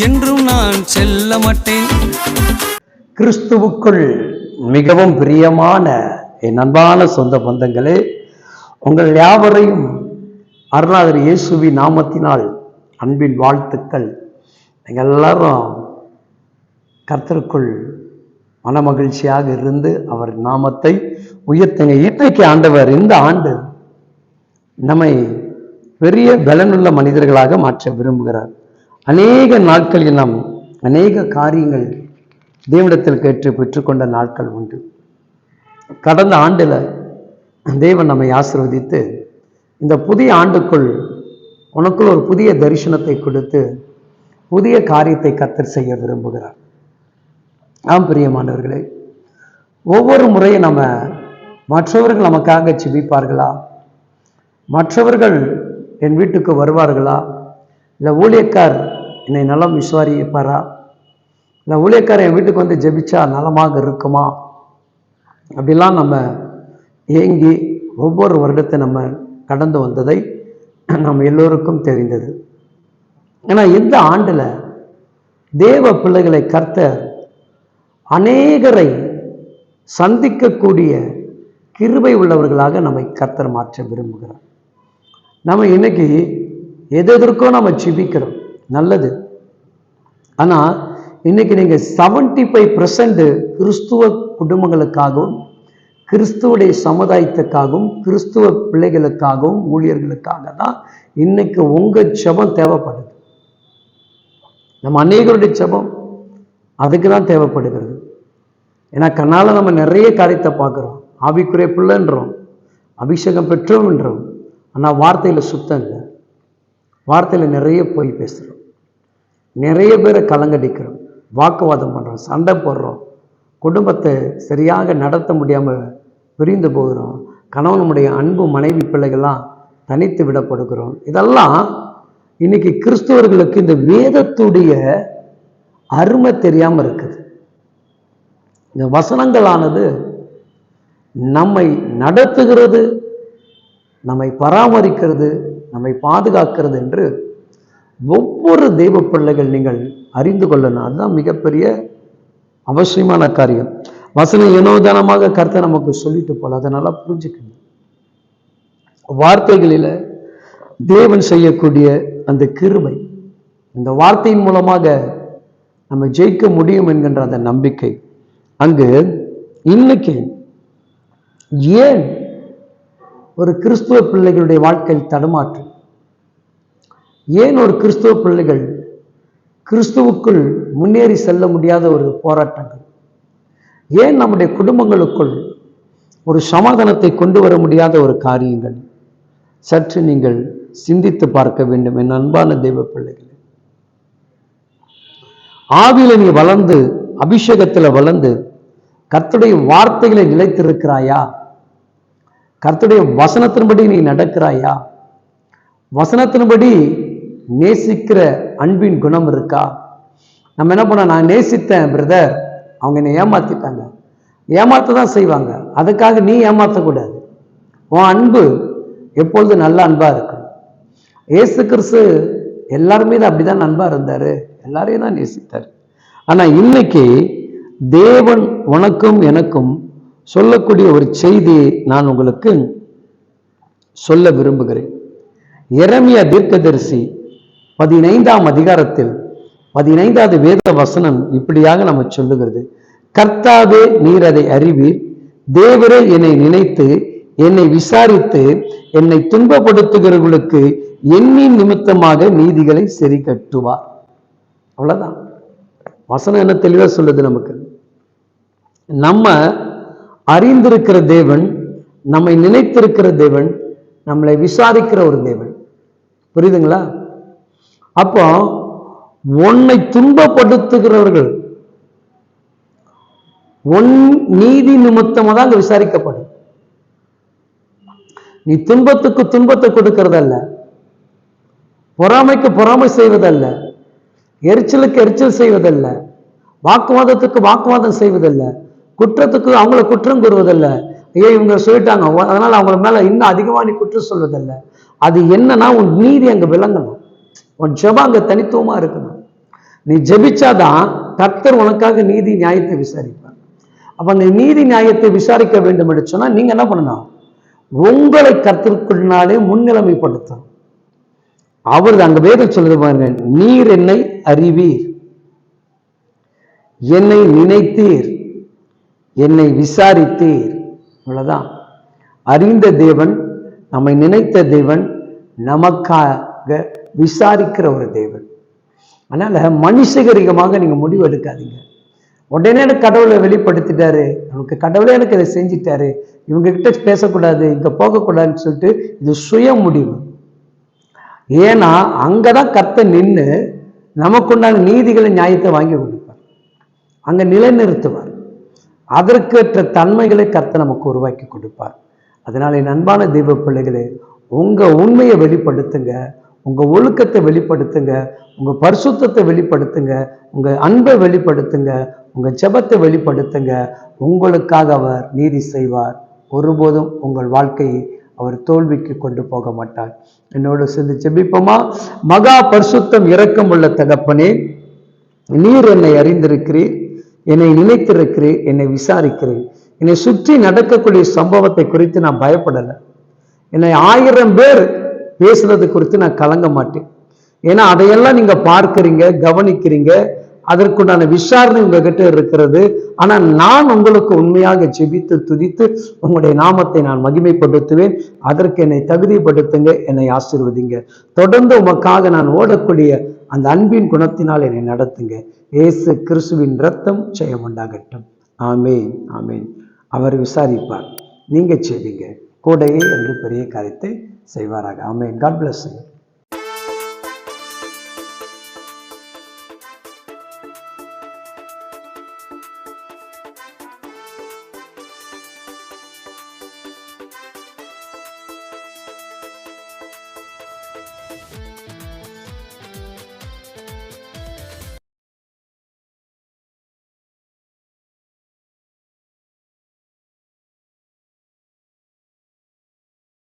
என்றும் நான் செல்ல மாட்டேன். கிறிஸ்துவுக்குள் மிகவும் பிரியமான என் அன்பான சொந்த பந்தங்களே, உங்கள் யாவரையும் அருளாளர் இயேசுவின் நாமத்தினால் அன்பின் வாழ்த்துக்கள். நீங்கள் எல்லாரும் கர்த்தருக்குள் மனமகிழ்ச்சியாக இருந்து அவர் நாமத்தை உயர்த்துங்க. இன்றைக்கு ஆண்டவர் இந்த ஆண்டு நம்மை பெரிய பலனுள்ள மனிதர்களாக மாற்ற விரும்புகிறார். அநேக நாட்களில் நாம் அநேக காரியங்கள் தேவனிடத்தில் கேட்டு பெற்றுக்கொண்ட நாட்கள் உண்டு. கடந்த ஆண்டில் தேவன் நம்மை ஆசீர்வதித்து இந்த புதிய ஆண்டுக்குள் உனக்குள் ஒரு புதிய தரிசனத்தை கொடுத்து புதிய காரியத்தை கர்த்தர் செய்ய விரும்புகிறார். ஆம் பிரியமானவர்களே, ஒவ்வொரு முறையும் நம்ம மற்றவர்கள் நமக்காக ஜெபிப்பார்களா, மற்றவர்கள் என் வீட்டுக்கு வருவார்களா, இல்லை ஊழியக்கார் என்னை நலம் விசுவாரிப்பாரா, இல்லை ஊழியக்காரர் என் வீட்டுக்கு வந்து ஜெபிச்சா நலமாக இருக்குமா, அப்படிலாம் நம்ம ஏங்கி ஒவ்வொரு வருடத்தை நம்ம கடந்து வந்ததை நம்ம எல்லோருக்கும் தெரிந்தது. ஏன்னா இந்த ஆண்டில் தேவ பிள்ளைகளை கர்த்தர் அநேகரை சந்திக்கக்கூடிய கிருபை உள்ளவர்களாக நம்மை கர்த்தர் மாற்ற விரும்புகிறார். நம்ம இன்னைக்கு எதற்கோ நம்ம ஜெபிக்கிறோம், நல்லது. ஆனால் இன்னைக்கு நீங்கள் 75% கிறிஸ்துவ குடும்பங்களுக்காகவும் கிறிஸ்துவுடைய சமுதாயத்துக்காகவும் கிறிஸ்துவ பிள்ளைகளுக்காகவும் ஊழியர்களுக்காக தான் இன்னைக்கு உங்கள் ஜெபம் தேவைப்படுது. நம்ம அநேகருடைய ஜெபம் அதுக்கு தான் தேவைப்படுகிறது. ஏன்னா கண்ணால் நம்ம நிறைய காரியத்தை பார்க்குறோம், ஆவிக்குரிய பிள்ளைன்றோம், அபிஷேகம் பெற்றோம்ன்றோம். ஆனால் வார்த்தையில் சுத்தம் இல்லை, வார்த்தையில் நிறைய போய் பேசுகிறோம், நிறைய பேரை கலங்கடிக்கிறோம், வாக்குவாதம் பண்ணுறோம், சண்டை போடுறோம், குடும்பத்தை சரியாக நடத்த முடியாமல் பிரிந்து போகிறோம், கணவனுடைய அன்பு மனைவி பிள்ளைகள்லாம் தனித்து விடப்படுகிறோம். இதெல்லாம் இன்னைக்கு கிறிஸ்துவர்களுக்கு இந்த வேதத்துடைய அருமை தெரியாமல் இருக்குது. இந்த வசனங்களானது நம்மை நடத்துகிறது, நம்மை பராமரிக்கிறது, நம்மை பாதுகாக்கிறது என்று ஒவ்வொரு தெய்வ பிள்ளைகள் நீங்கள் அறிந்து கொள்ளணும். அதுதான் மிகப்பெரிய அவசியமான காரியம். வசனம் ஏனோதானமாக கர்த்தர் நமக்கு சொல்லிட்டு போல, அதனால புரிஞ்சுக்கணும். வார்த்தைகளில் தேவன் செய்யக்கூடிய அந்த கிருபை, இந்த வார்த்தையின் மூலமாக நம்ம ஜெயிக்க முடியும் என்கின்ற அந்த நம்பிக்கை அங்கு இன்னைக்கு ஏன் ஒரு கிறிஸ்துவ பிள்ளைகளுடைய வாழ்க்கையில் தடுமாற்றம், ஏன் ஒரு கிறிஸ்துவ பிள்ளைகள் கிறிஸ்துவுக்குள் முன்னேறி செல்ல முடியாத ஒரு போராட்டங்கள், ஏன் நம்முடைய குடும்பங்களுக்குள் ஒரு சமாதானத்தை கொண்டு வர முடியாத ஒரு காரியங்கள் சற்று நீங்கள் சிந்தித்து பார்க்க வேண்டும். என் அன்பான தெய்வ பிள்ளைகளே, ஆவியில நீ வளர்ந்து அபிஷேகத்தில் வளர்ந்து கர்த்தருடைய வார்த்தைகளை நிலைத்திருக்கிறாயா? கர்த்தருடைய வசனத்தின்படி நீ நடக்கிறாயா? வசனத்தின்படி நேசிக்கிற அன்பின் குணம் இருக்கா? நம்ம என்ன பண்ண, நான் நேசித்தேன் பிரதர், அவங்க என்னை ஏமாத்திட்டாங்க, ஏமாத்த தான் செய்வாங்க, அதுக்காக நீ ஏமாற்றக்கூடாது. உன் அன்பு எப்பொழுது நல்ல அன்பா இருக்கணும். இயேசு கிறிஸ்து எல்லாருமே தான் அப்படிதான் அன்பா இருந்தாரு, எல்லாரையும் தான் நேசித்தார். ஆனா இன்னைக்கு தேவன் உனக்கும் எனக்கும் சொல்லக்கூடிய ஒரு செய்தியை நான் உங்களுக்கு சொல்ல விரும்புகிறேன். எரேமியா தீர்க்கதரிசி 15ஆம் அதிகாரத்தில் 15வது வேத வசனம் இப்படியாக நம்ம சொல்லுகிறது: கர்த்தாவே நீர் அதை அறிவீர், தேவரே என்னை நினைத்து என்னை விசாரித்து என்னை துன்பப்படுத்துகிறவர்களுக்கு எண்ணின் நிமித்தமாக நீதிகளை சரி கட்டுவார். அவ்வளவுதான் வசனம். என்ன தெளிவா சொல்லுது நமக்கு, நம்ம அறிந்திருக்கிற தேவன், நம்மை நினைத்திருக்கிற தேவன், நம்மளை விசாரிக்கிற ஒரு தேவன். புரியுதுங்களா? அப்போ உன்னை துன்பப்படுத்துகிறவர்கள் உன் நீதி நிமித்தமாக தான் அங்க விசாரிக்கப்படும். நீ துன்பத்துக்கு துன்பத்தை கொடுக்கறதல்ல, பொறாமைக்கு பொறாமை செய்வதல்ல, எரிச்சலுக்கு எரிச்சல் செய்வதல்ல, வாக்குவாதத்துக்கு வாக்குவாதம் செய்வதல்ல, குற்றத்துக்கு அவங்கள குற்றம் கூறுவதல்ல. ஐயோ இவங்க சொல்லிட்டாங்க அதனால அவங்க மேல இன்னும் அதிகமா நீ குற்றம் சொல்வதல்ல. அது என்னன்னா உன் நீதி அங்க விளங்கணும், உன் ஜெபம் அங்க தனித்துவமா இருக்கணும். நீ ஜெபிச்சாதான் கர்த்தர் உனக்காக நீதி நியாயத்தை விசாரிப்பார். அப்ப அந்த நீதி நியாயத்தை விசாரிக்க வேண்டும் என்று சொன்னா நீங்க என்ன பண்ணணும்? உங்களை கர்த்தருக்குள்ளாலே முன்னிலைமைப்படுத்தணும். அவர் அங்க வேதம் சொல்றது பாருங்க, நீர் என்னை அறிவீர், என்னை நினைத்தீர், என்னை விசாரித்தீர். அவ்வளவுதான். அறிந்த தேவன், நம்மை நினைத்த தேவன், நமக்காக விசாரிக்கிற ஒரு தேவன். அதனால மனுஷகரிகமாக நீங்க முடிவு எடுக்காதீங்க. உடனே எனக்கு கடவுளை வெளிப்படுத்திட்டாரு, நமக்கு கடவுளே எனக்கு இதை செஞ்சிட்டாரு, இவங்க கிட்ட பேசக்கூடாது, இங்க போகக்கூடாதுன்னு சொல்லிட்டு இது சுய முடிவு. ஏன்னா அங்கதான் கர்த்தர் நின்று நமக்குண்டான நீதிகளை நியாயத்தை வாங்கி கொடுப்பார், அங்க நிலைநிறுத்துவார். அதற்கேற்ற தன்மைகளை கர்த்தர் நமக்கு உருவாக்கி கொடுப்பார். அதனால என் அன்பான தெய்வ பிள்ளைகளே, உங்க உண்மையை வெளிப்படுத்துங்க, உங்க ஒழுக்கத்தை வெளிப்படுத்துங்க, உங்க பரிசுத்தத்தை வெளிப்படுத்துங்க, உங்க அன்பை வெளிப்படுத்துங்க, உங்க ஜெபத்தை வெளிப்படுத்துங்க. உங்களுக்காக அவர் நீதி செய்வார். ஒருபோதும் உங்கள் வாழ்க்கையை அவர் தோல்விக்கு கொண்டு போக மாட்டார். என்னோடு சேர்ந்து ஜெபிப்போமா? மகா பரிசுத்தம் இரக்கம் உள்ள தகப்பனே, நீர் என்னை அறிந்திருக்கிறீர், என்னை நினைத்திருக்கிறீர், என்னை விசாரிக்கிறேன். என்னை சுற்றி நடக்கக்கூடிய சம்பவத்தை குறித்து நான் பயப்படலை. என்னை 1000 பேர் பேசுறது குறித்து நான் கலங்க மாட்டேன். ஏன்னா அதையெல்லாம் நீங்க பார்க்கிறீங்க, கவனிக்கிறீங்க, அதற்குண்டான விசாரணை உங்ககிட்ட இருக்கிறது. ஆனா நான் உங்களுக்கு உண்மையாக ஜெபித்து துதித்து உங்களுடைய நாமத்தை நான் மகிமைப்படுத்துவேன். அதற்கு என்னை தகுதிப்படுத்துங்க, என்னை ஆசீர்வதிங்க. தொடர்ந்து உமக்காக நான் ஓடக்கூடிய அந்த அன்பின் குணத்தினால் என்னை நடத்துங்க. இயேசு கிறிஸ்துவின் இரத்தம் ஜெயம் உண்டாகட்டும். ஆமேன், ஆமேன். அவர் விசாரிப்பார், நீங்க செய்வீங்க, கூடையே என்று பெரிய காரியத்தை செய்வாராக. ஆமேன். God bless you.